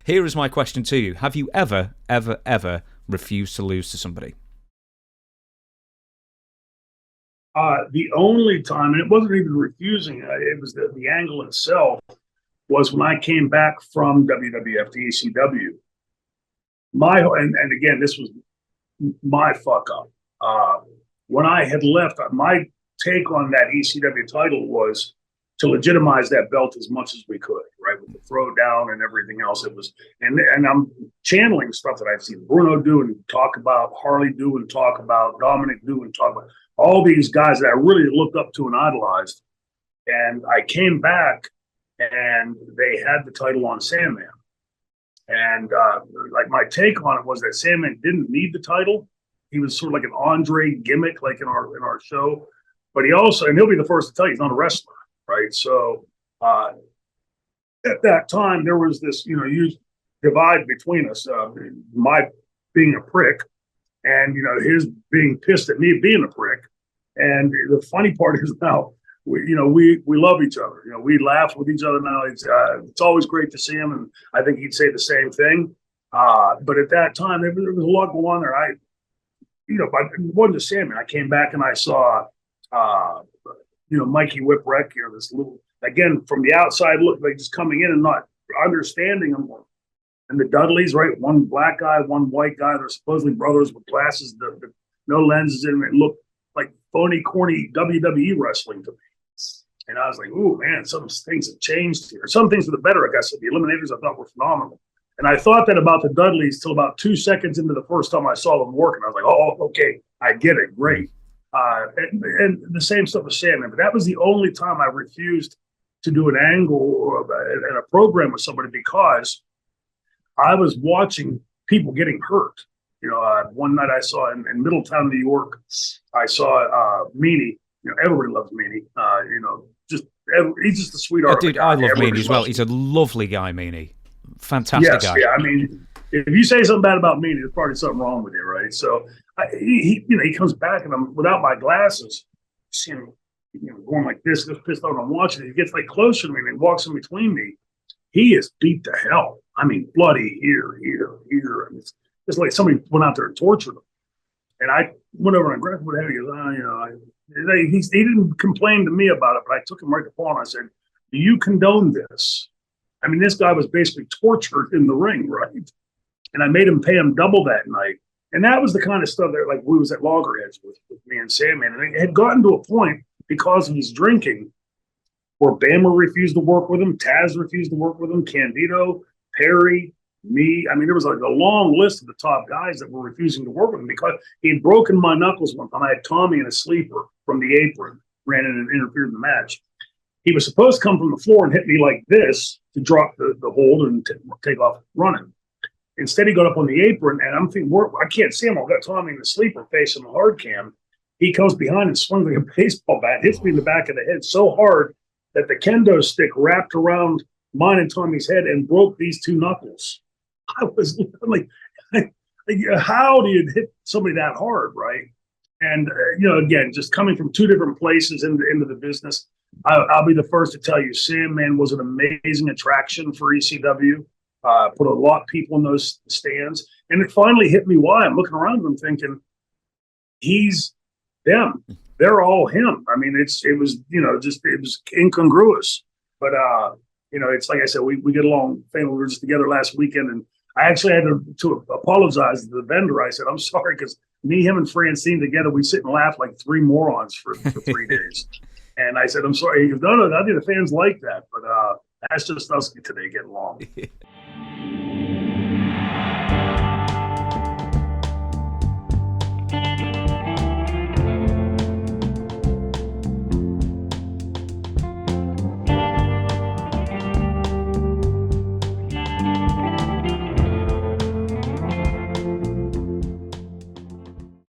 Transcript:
here is my question to you. Have you ever, ever, ever refused to lose to somebody? The only time, and it wasn't even refusing, it was the angle itself, was when I came back from WWF to ECW. And again, this was my fuck up. When I had left, my take on that ECW title was to legitimize that belt as much as we could, right? With the throwdown and everything else. It was, and I'm channeling stuff that I've seen Bruno do and talk about, Harley do and talk about, Dominic do and talk about, all these guys that I really looked up to and idolized. And I came back and they had the title on Sandman. And like my take on it was that Sandman didn't need the title. He was sort of like an Andre gimmick, like in our show. But he also, and he'll be the first to tell you, he's not a wrestler, right? So at that time, there was this, huge divide between us. My being a prick, and his being pissed at me being a prick. And the funny part is now, we love each other. We laugh with each other now. It's always great to see him, and I think he'd say the same thing. But at that time, there was a lot going on there. But it wasn't just Sandman. I came back and I saw, Mikey Whipwreck, this little, again, from the outside look, like just coming in and not understanding him. And the Dudleys, right? One black guy, one white guy. They're supposedly brothers with glasses, no lenses in it. It looked like phony, corny WWE wrestling to me. And I was like, ooh, man, some things have changed here. Some things for the better, I guess. The Eliminators I thought were phenomenal. And I thought that about the Dudleys till about 2 seconds into the first time I saw them working. I was like, oh, okay, I get it. Great. And the same stuff with Sandman. But that was the only time I refused to do an angle and a program with somebody because I was watching people getting hurt. One night I saw in Middletown, New York, I saw Meanie. Everybody loves Meanie. He's just a sweetheart. Dude, I love Meanie as well. He's a lovely guy, Meanie. Fantastic guy. Yeah. I mean, if you say something bad about Meanie, there's probably something wrong with you, right? So he comes back and I'm without my glasses, seeing him, going like this, just pissed off. I'm watching it. He gets like closer to me and he walks in between me. He is beat to hell. I mean, bloody here. And it's like somebody went out there and tortured him. And I went over and grabbed what he goes, he didn't complain to me about it, but I took him right to Paul and I said, do you condone this? I mean, this guy was basically tortured in the ring, right? And I made him pay him double that night. And that was the kind of stuff that, like, we was at Loggerheads with me and Sandman. And it had gotten to a point because of his drinking where Bama refused to work with him, Taz refused to work with him, Candido, Perry, me. I mean, there was like a long list of the top guys that were refusing to work with him because he had broken my knuckles one time. I had Tommy in a sleeper from the apron, ran in and interfered in the match. He was supposed to come from the floor and hit me like this to drop the hold and take off running. Instead, he got up on the apron, and I'm thinking, I can't see him. I've got Tommy in the sleeper facing the hard cam. He comes behind and swings like a baseball bat, hits me in the back of the head so hard that the kendo stick wrapped around mine and Tommy's head and broke these two knuckles. I was like, how do you hit somebody that hard, right? And, again, just coming from two different places into the business, I'll be the first to tell you, Sandman was an amazing attraction for ECW. Put a lot of people in those stands. And it finally hit me why. I'm looking around and I'm thinking, he's them. They're all him. I mean, it was incongruous. But, it's like I said, we get along. We were just together last weekend. And I actually had to apologize to the vendor. I said, I'm sorry, because me, him, and Francine together, we sit and laugh like three morons for 3 days. And I said, I'm sorry. He goes, no, I think the fans like that. But that's just us today getting along.